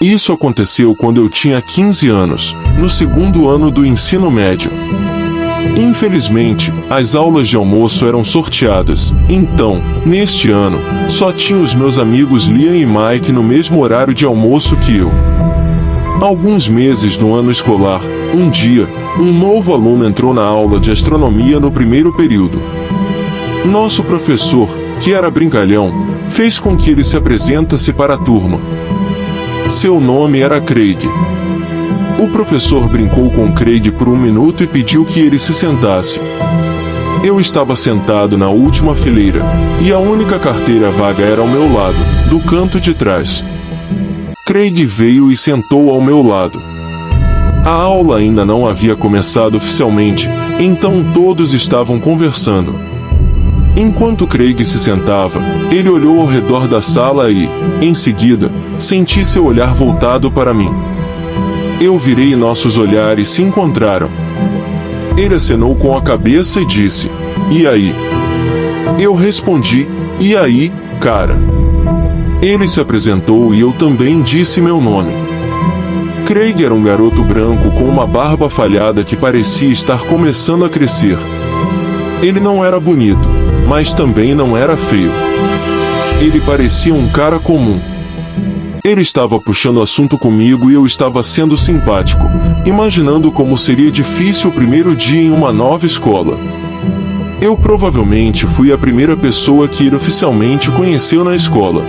Isso aconteceu quando eu tinha 15 anos, no segundo ano do ensino médio. Infelizmente, as aulas de almoço eram sorteadas, então, neste ano, só tinha os meus amigos Liam e Mike no mesmo horário de almoço que eu. Alguns meses no ano escolar, um dia, um novo aluno entrou na aula de astronomia no primeiro período. Nosso professor, que era brincalhão, fez com que ele se apresentasse para a turma. Seu nome era Craig. O professor brincou com Craig por um minuto e pediu que ele se sentasse. Eu estava sentado na última fileira, e a única carteira vaga era ao meu lado, do canto de trás. Craig veio e sentou ao meu lado. A aula ainda não havia começado oficialmente, então todos estavam conversando. Enquanto Craig se sentava, ele olhou ao redor da sala e, em seguida, senti seu olhar voltado para mim. Eu virei e nossos olhares se encontraram. Ele acenou com a cabeça e disse: "E aí?" Eu respondi: "E aí, cara?" Ele se apresentou e eu também disse meu nome. Craig era um garoto branco com uma barba falhada que parecia estar começando a crescer. Ele não era bonito, mas também não era feio. Ele parecia um cara comum. Ele estava puxando assunto comigo e eu estava sendo simpático, imaginando como seria difícil o primeiro dia em uma nova escola. Eu provavelmente fui a primeira pessoa que ele oficialmente conheceu na escola.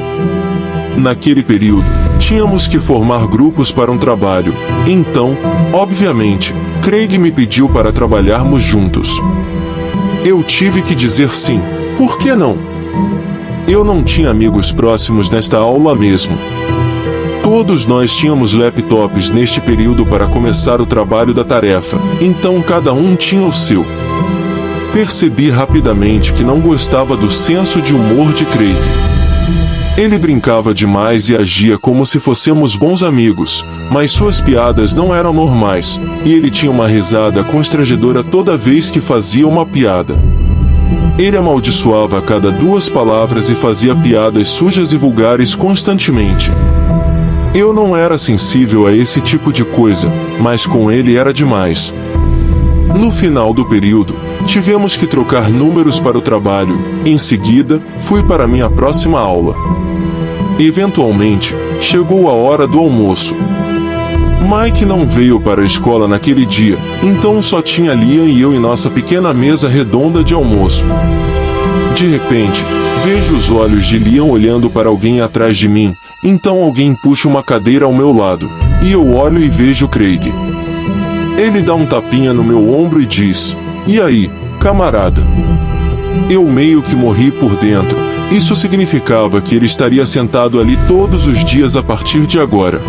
Naquele período, tínhamos que formar grupos para um trabalho, então, obviamente, Craig me pediu para trabalharmos juntos. Eu tive que dizer sim, por que não? Eu não tinha amigos próximos nesta aula mesmo. Todos nós tínhamos laptops neste período para começar o trabalho da tarefa, então cada um tinha o seu. Percebi rapidamente que não gostava do senso de humor de Craig. Ele brincava demais e agia como se fôssemos bons amigos, mas suas piadas não eram normais, e ele tinha uma risada constrangedora toda vez que fazia uma piada. Ele amaldiçoava a cada 2 palavras e fazia piadas sujas e vulgares constantemente. Eu não era sensível a esse tipo de coisa, mas com ele era demais. No final do período, tivemos que trocar números para o trabalho. Em seguida, fui para minha próxima aula. Eventualmente, chegou a hora do almoço. Mike não veio para a escola naquele dia, então só tinha Liam e eu em nossa pequena mesa redonda de almoço. De repente, vejo os olhos de Liam olhando para alguém atrás de mim, então alguém puxa uma cadeira ao meu lado, e eu olho e vejo Craig. Ele dá um tapinha no meu ombro e diz: "E aí, camarada?" Eu meio que morri por dentro. Isso significava que ele estaria sentado ali todos os dias a partir de agora.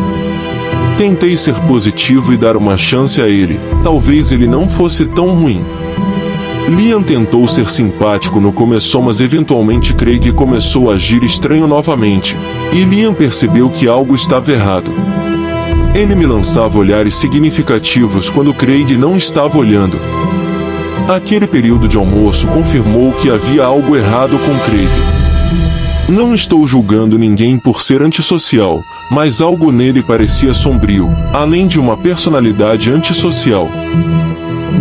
Tentei ser positivo e dar uma chance a ele, talvez ele não fosse tão ruim. Liam tentou ser simpático no começo, mas eventualmente Craig começou a agir estranho novamente, e Liam percebeu que algo estava errado. Ele me lançava olhares significativos quando Craig não estava olhando. Aquele período de almoço confirmou que havia algo errado com Craig. Não estou julgando ninguém por ser antissocial, mas algo nele parecia sombrio, além de uma personalidade antissocial.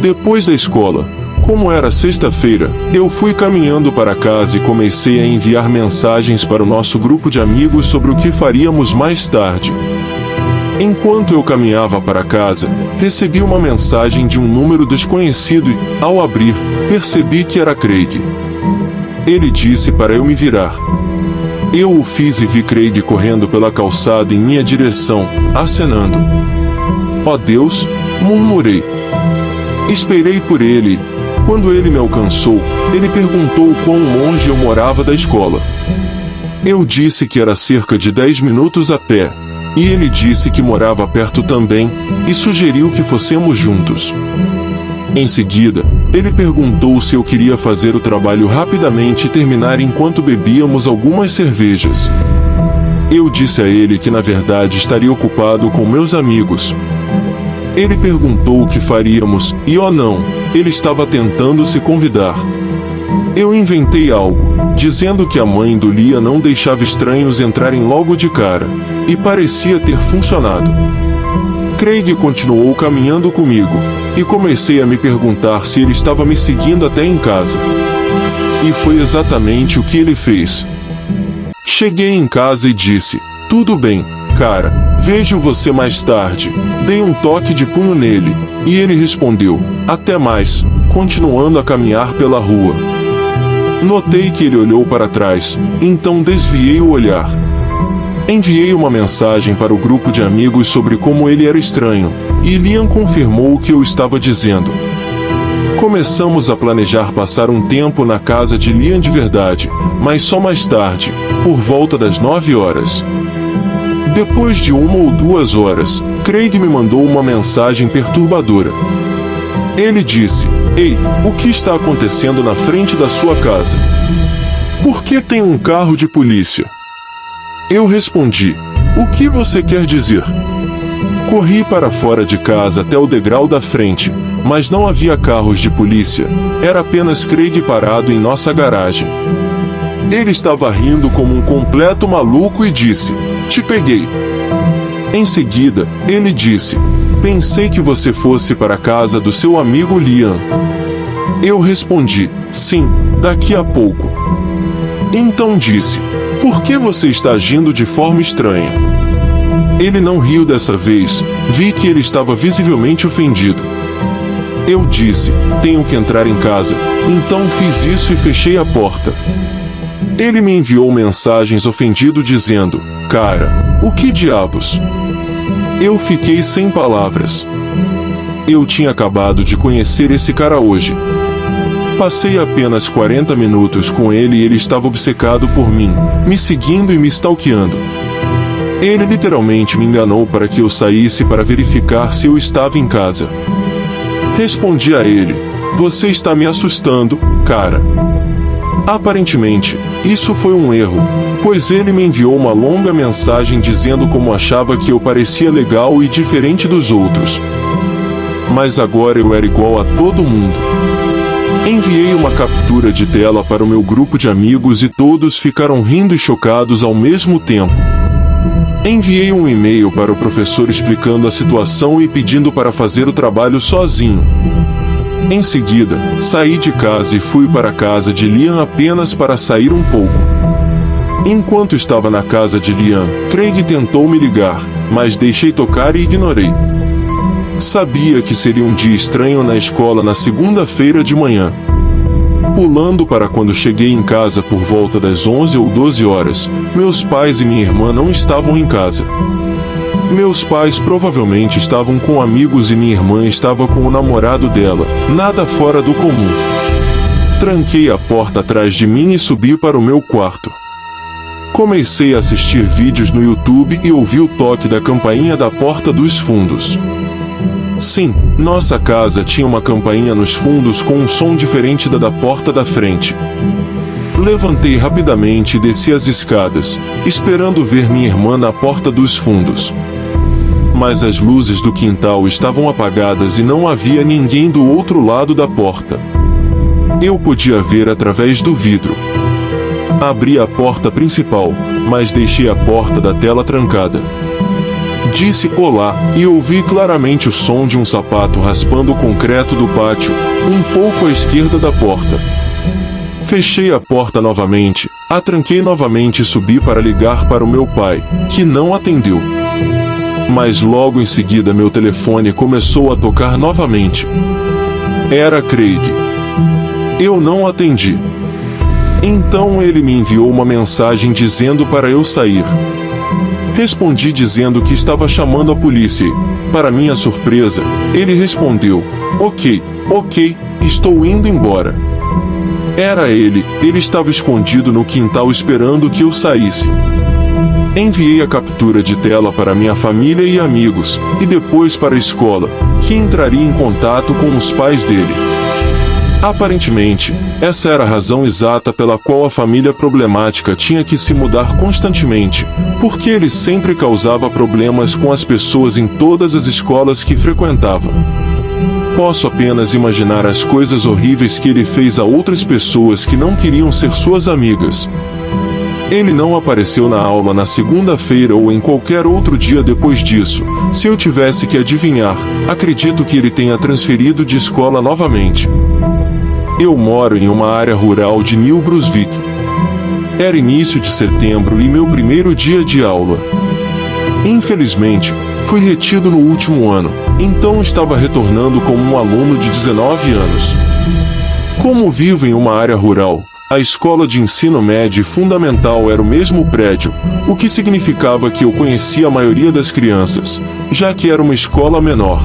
Depois da escola, como era sexta-feira, eu fui caminhando para casa e comecei a enviar mensagens para o nosso grupo de amigos sobre o que faríamos mais tarde. Enquanto eu caminhava para casa, recebi uma mensagem de um número desconhecido e, ao abrir, percebi que era Craig. Ele disse para eu me virar. Eu o fiz e vi Craig correndo pela calçada em minha direção, acenando. "Oh Deus", murmurei. Esperei por ele. Quando ele me alcançou, ele perguntou quão longe eu morava da escola. Eu disse que era cerca de 10 minutos a pé, e ele disse que morava perto também, e sugeriu que fossemos juntos. Em seguida, ele perguntou se eu queria fazer o trabalho rapidamente e terminar enquanto bebíamos algumas cervejas. Eu disse a ele que na verdade estaria ocupado com meus amigos. Ele perguntou o que faríamos, e oh não, ele estava tentando se convidar. Eu inventei algo, dizendo que a mãe do Liam não deixava estranhos entrarem logo de cara, e parecia ter funcionado. Craig continuou caminhando comigo, e comecei a me perguntar se ele estava me seguindo até em casa. E foi exatamente o que ele fez. Cheguei em casa e disse: "Tudo bem, cara, vejo você mais tarde." Dei um toque de punho nele, e ele respondeu: "Até mais", continuando a caminhar pela rua. Notei que ele olhou para trás, então desviei o olhar. Enviei uma mensagem para o grupo de amigos sobre como ele era estranho, e Liam confirmou o que eu estava dizendo. Começamos a planejar passar um tempo na casa de Liam de verdade, mas só mais tarde, por volta das 9 horas. Depois de 1 ou 2 horas, Craig me mandou uma mensagem perturbadora. Ele disse: "Ei, o que está acontecendo na frente da sua casa? Por que tem um carro de polícia?" Eu respondi: "O que você quer dizer?" Corri para fora de casa até o degrau da frente, mas não havia carros de polícia, era apenas Craig parado em nossa garagem. Ele estava rindo como um completo maluco e disse: "Te peguei." Em seguida, ele disse: "Pensei que você fosse para a casa do seu amigo Liam." Eu respondi: "Sim, daqui a pouco." Então disse: "Por que você está agindo de forma estranha?" Ele não riu dessa vez, vi que ele estava visivelmente ofendido. Eu disse: "Tenho que entrar em casa." Então fiz isso e fechei a porta. Ele me enviou mensagens ofendido dizendo: "Cara, o que diabos?" Eu fiquei sem palavras. Eu tinha acabado de conhecer esse cara hoje. Passei apenas 40 minutos com ele e ele estava obcecado por mim, me seguindo e me stalkeando. Ele literalmente me enganou para que eu saísse para verificar se eu estava em casa. Respondi a ele: "Você está me assustando, cara." Aparentemente, isso foi um erro, pois ele me enviou uma longa mensagem dizendo como achava que eu parecia legal e diferente dos outros. Mas agora eu era igual a todo mundo. Enviei uma captura de tela para o meu grupo de amigos e todos ficaram rindo e chocados ao mesmo tempo. Enviei um e-mail para o professor explicando a situação e pedindo para fazer o trabalho sozinho. Em seguida, saí de casa e fui para a casa de Liam apenas para sair um pouco. Enquanto estava na casa de Liam, Craig tentou me ligar, mas deixei tocar e ignorei. Sabia que seria um dia estranho na escola na segunda-feira de manhã. Pulando para quando cheguei em casa por volta das 11 ou 12 horas, meus pais e minha irmã não estavam em casa. Meus pais provavelmente estavam com amigos e minha irmã estava com o namorado dela, nada fora do comum. Tranquei a porta atrás de mim e subi para o meu quarto. Comecei a assistir vídeos no YouTube e ouvi o toque da campainha da porta dos fundos. Sim, nossa casa tinha uma campainha nos fundos com um som diferente da porta da frente. Levantei rapidamente e desci as escadas, esperando ver minha irmã na porta dos fundos. Mas as luzes do quintal estavam apagadas e não havia ninguém do outro lado da porta. Eu podia ver através do vidro. Abri a porta principal, mas deixei a porta da tela trancada. Disse olá, e ouvi claramente o som de um sapato raspando o concreto do pátio, um pouco à esquerda da porta. Fechei a porta novamente, a tranquei novamente e subi para ligar para o meu pai, que não atendeu. Mas logo em seguida meu telefone começou a tocar novamente. Era Craig. Eu não atendi. Então ele me enviou uma mensagem dizendo para eu sair. Respondi dizendo que estava chamando a polícia e, para minha surpresa, ele respondeu: Ok, estou indo embora." Era ele estava escondido no quintal esperando que eu saísse. Enviei a captura de tela para minha família e amigos, e depois para a escola, que entraria em contato com os pais dele. Aparentemente, essa era a razão exata pela qual a família problemática tinha que se mudar constantemente, porque ele sempre causava problemas com as pessoas em todas as escolas que frequentava. Posso apenas imaginar as coisas horríveis que ele fez a outras pessoas que não queriam ser suas amigas. Ele não apareceu na aula na segunda-feira ou em qualquer outro dia depois disso. Se eu tivesse que adivinhar, acredito que ele tenha transferido de escola novamente. Eu moro em uma área rural de New Brunswick. Era início de setembro e meu primeiro dia de aula. Infelizmente, fui retido no último ano, então estava retornando como um aluno de 19 anos. Como vivo em uma área rural, a escola de ensino médio e fundamental era o mesmo prédio, o que significava que eu conhecia a maioria das crianças, já que era uma escola menor.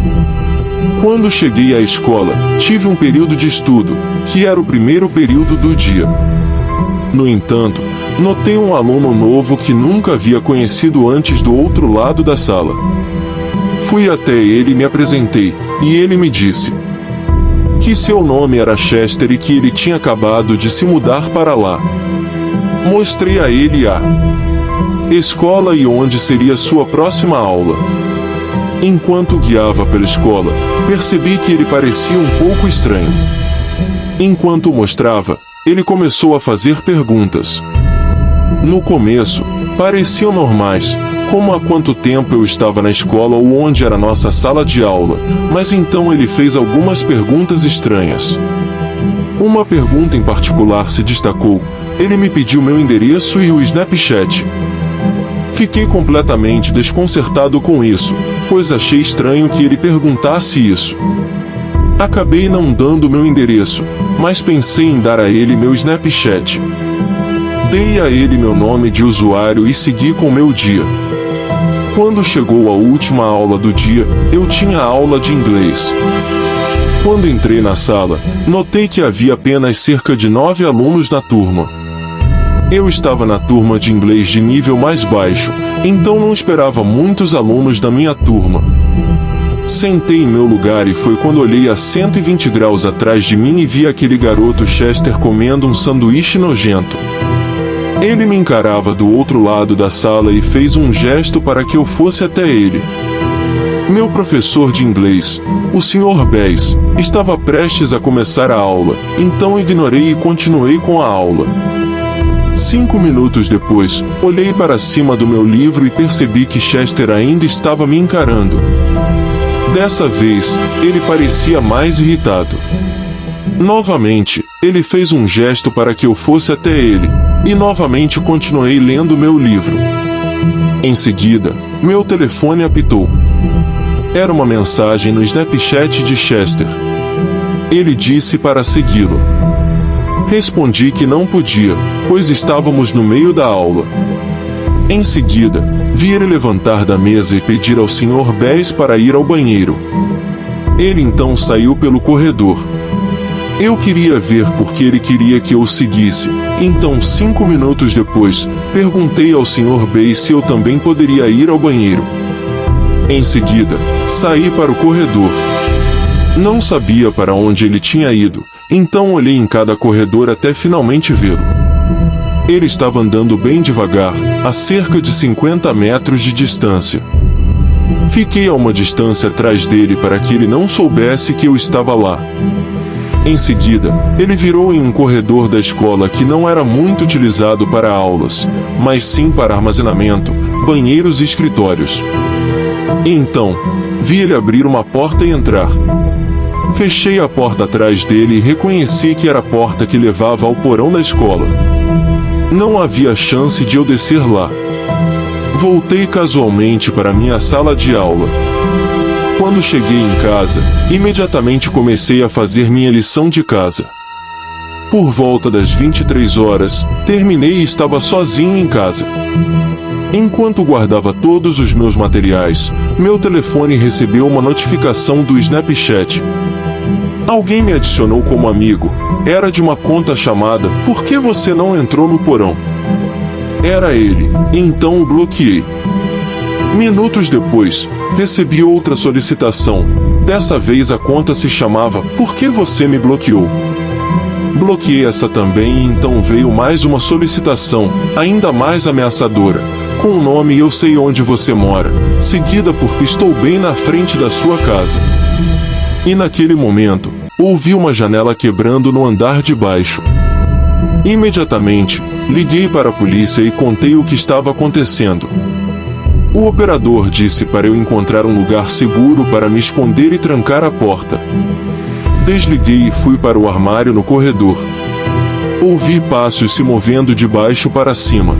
Quando cheguei à escola, tive um período de estudo, que era o primeiro período do dia. No entanto, notei um aluno novo que nunca havia conhecido antes do outro lado da sala. Fui até ele e me apresentei, e ele me disse que seu nome era Chester e que ele tinha acabado de se mudar para lá. Mostrei a ele a escola e onde seria sua próxima aula. Enquanto guiava pela escola, percebi que ele parecia um pouco estranho. Enquanto mostrava, ele começou a fazer perguntas. No começo, pareciam normais, como há quanto tempo eu estava na escola ou onde era nossa sala de aula, mas então ele fez algumas perguntas estranhas. Uma pergunta em particular se destacou. Ele me pediu meu endereço e o Snapchat. Fiquei completamente desconcertado com isso, pois achei estranho que ele perguntasse isso. Acabei não dando meu endereço, mas pensei em dar a ele meu Snapchat. Dei a ele meu nome de usuário e segui com meu dia. Quando chegou a última aula do dia, eu tinha aula de inglês. Quando entrei na sala, notei que havia apenas cerca de 9 alunos na turma. Eu estava na turma de inglês de nível mais baixo, então não esperava muitos alunos da minha turma. Sentei em meu lugar e foi quando olhei a 120 graus atrás de mim e vi aquele garoto Chester comendo um sanduíche nojento. Ele me encarava do outro lado da sala e fez um gesto para que eu fosse até ele. Meu professor de inglês, o Sr. Bass, estava prestes a começar a aula, então ignorei e continuei com a aula. 5 minutos depois, olhei para cima do meu livro e percebi que Chester ainda estava me encarando. Dessa vez, ele parecia mais irritado. Novamente, ele fez um gesto para que eu fosse até ele, e novamente continuei lendo meu livro. Em seguida, meu telefone apitou. Era uma mensagem no Snapchat de Chester. Ele disse para segui-lo. Respondi que não podia, pois estávamos no meio da aula. Em seguida, vi ele levantar da mesa e pedir ao Sr. Bass para ir ao banheiro. Ele então saiu pelo corredor. Eu queria ver porque ele queria que eu o seguisse, então 5 minutos depois, perguntei ao Sr. Bass se eu também poderia ir ao banheiro. Em seguida, saí para o corredor. Não sabia para onde ele tinha ido, então olhei em cada corredor até finalmente vê-lo. Ele estava andando bem devagar, a cerca de 50 metros de distância. Fiquei a uma distância atrás dele para que ele não soubesse que eu estava lá. Em seguida, ele virou em um corredor da escola que não era muito utilizado para aulas, mas sim para armazenamento, banheiros e escritórios. Então, vi ele abrir uma porta e entrar. Fechei a porta atrás dele e reconheci que era a porta que levava ao porão da escola. Não havia chance de eu descer lá. Voltei casualmente para minha sala de aula. Quando cheguei em casa, imediatamente comecei a fazer minha lição de casa. Por volta das 23 horas, terminei e estava sozinho em casa. Enquanto guardava todos os meus materiais, meu telefone recebeu uma notificação do Snapchat. Alguém me adicionou como amigo. Era de uma conta chamada "Por que você não entrou no porão?" Era ele, então o bloqueei. Minutos depois, recebi outra solicitação. Dessa vez a conta se chamava "Por que você me bloqueou?" Bloqueei essa também e então veio mais uma solicitação, ainda mais ameaçadora, com o nome "Eu sei onde você mora", seguida por "Estou bem na frente da sua casa". E naquele momento, ouvi uma janela quebrando no andar de baixo. Imediatamente, liguei para a polícia e contei o que estava acontecendo. O operador disse para eu encontrar um lugar seguro para me esconder e trancar a porta. Desliguei e fui para o armário no corredor. Ouvi passos se movendo de baixo para cima.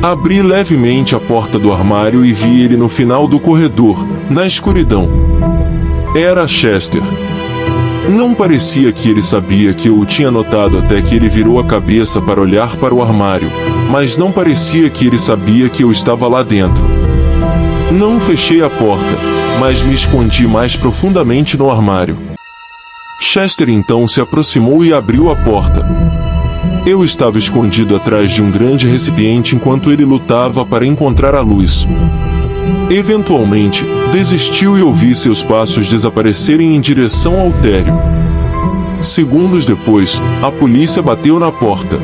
Abri levemente a porta do armário e vi ele no final do corredor, na escuridão. Era Chester. Não parecia que ele sabia que eu o tinha notado até que ele virou a cabeça para olhar para o armário, mas não parecia que ele sabia que eu estava lá dentro. Não fechei a porta, mas me escondi mais profundamente no armário. Chester então se aproximou e abriu a porta. Eu estava escondido atrás de um grande recipiente enquanto ele lutava para encontrar a luz. Eventualmente, desistiu e ouvi seus passos desaparecerem em direção ao térreo. Segundos depois, a polícia bateu na porta.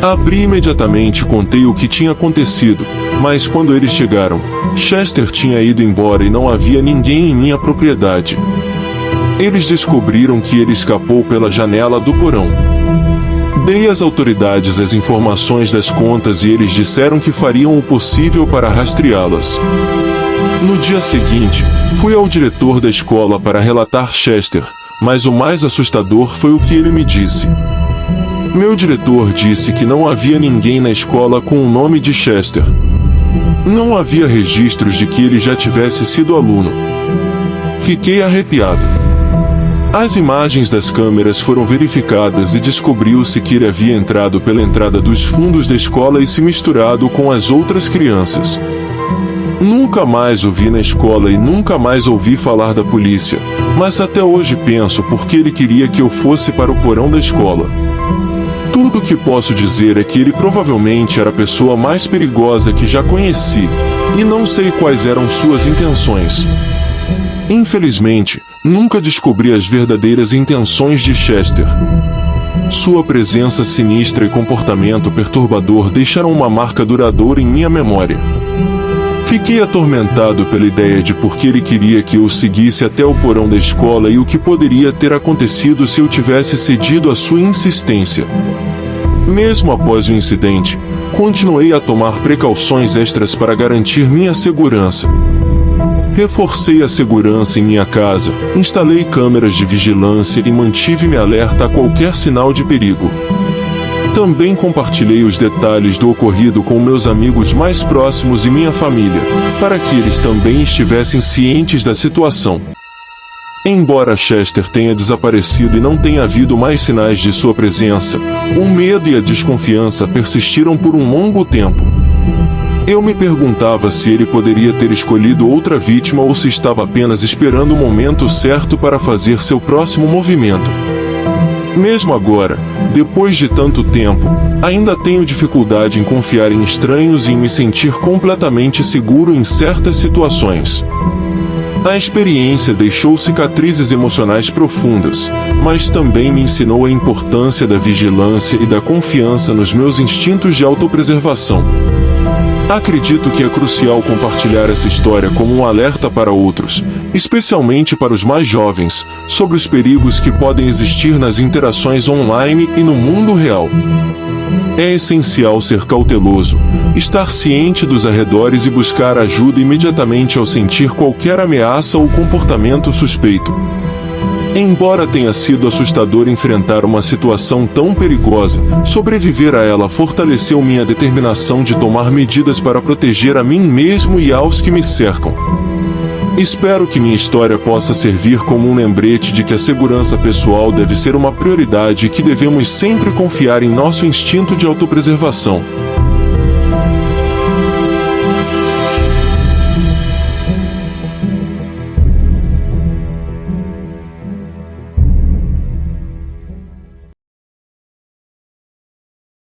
Abri imediatamente e contei o que tinha acontecido, mas quando eles chegaram, Chester tinha ido embora e não havia ninguém em minha propriedade. Eles descobriram que ele escapou pela janela do porão. Dei às autoridades as informações das contas e eles disseram que fariam o possível para rastreá-las. No dia seguinte, fui ao diretor da escola para relatar Chester, mas o mais assustador foi o que ele me disse. Meu diretor disse que não havia ninguém na escola com o nome de Chester. Não havia registros de que ele já tivesse sido aluno. Fiquei arrepiado. As imagens das câmeras foram verificadas e descobriu-se que ele havia entrado pela entrada dos fundos da escola e se misturado com as outras crianças. Nunca mais o vi na escola e nunca mais ouvi falar da polícia, mas até hoje penso porque ele queria que eu fosse para o porão da escola. Tudo o que posso dizer é que ele provavelmente era a pessoa mais perigosa que já conheci, e não sei quais eram suas intenções. Infelizmente, nunca descobri as verdadeiras intenções de Chester. Sua presença sinistra e comportamento perturbador deixaram uma marca duradoura em minha memória. Fiquei atormentado pela ideia de por que ele queria que eu o seguisse até o porão da escola e o que poderia ter acontecido se eu tivesse cedido à sua insistência. Mesmo após o incidente, continuei a tomar precauções extras para garantir minha segurança. Reforcei a segurança em minha casa, instalei câmeras de vigilância e mantive-me alerta a qualquer sinal de perigo. Também compartilhei os detalhes do ocorrido com meus amigos mais próximos e minha família, para que eles também estivessem cientes da situação. Embora Chester tenha desaparecido e não tenha havido mais sinais de sua presença, o medo e a desconfiança persistiram por um longo tempo. Eu me perguntava se ele poderia ter escolhido outra vítima ou se estava apenas esperando o momento certo para fazer seu próximo movimento. Mesmo agora, depois de tanto tempo, ainda tenho dificuldade em confiar em estranhos e em me sentir completamente seguro em certas situações. A experiência deixou cicatrizes emocionais profundas, mas também me ensinou a importância da vigilância e da confiança nos meus instintos de autopreservação. Acredito que é crucial compartilhar essa história como um alerta para outros, especialmente para os mais jovens, sobre os perigos que podem existir nas interações online e no mundo real. É essencial ser cauteloso, estar ciente dos arredores e buscar ajuda imediatamente ao sentir qualquer ameaça ou comportamento suspeito. Embora tenha sido assustador enfrentar uma situação tão perigosa, sobreviver a ela fortaleceu minha determinação de tomar medidas para proteger a mim mesmo e aos que me cercam. Espero que minha história possa servir como um lembrete de que a segurança pessoal deve ser uma prioridade e que devemos sempre confiar em nosso instinto de autopreservação.